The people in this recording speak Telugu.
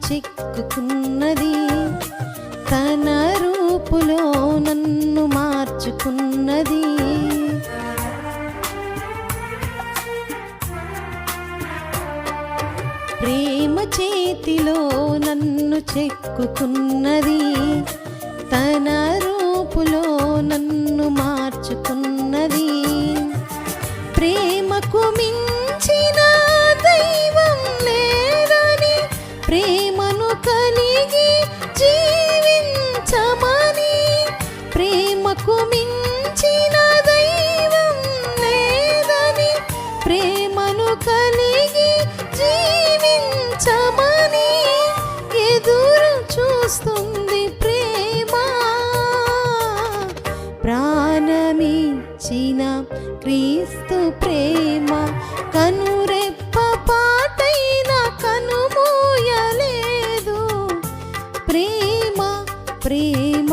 చిక్కుకున్నది, తన రూపులో నన్ను మార్చుకున్నది. ప్రేమ చేతిలో నన్ను చెక్కుకున్నది, తన రూపులో నన్ను మార్చుకున్నది. ప్రేమకు మించిన దైవం లేదని, ప్రేమను కలిగి జీవించమని. ప్రేమకు మించిన దైవం లేదని, ప్రేమను కలిగి జీవించమని ఎదురు చూస్తుంది ప్రేమ. ప్రాణమిచ్చిన క్రీస్తు ప్రేమ కనురెప్ప పాటైన కనుమూయలేదు. ప్రేమ ప్రేమ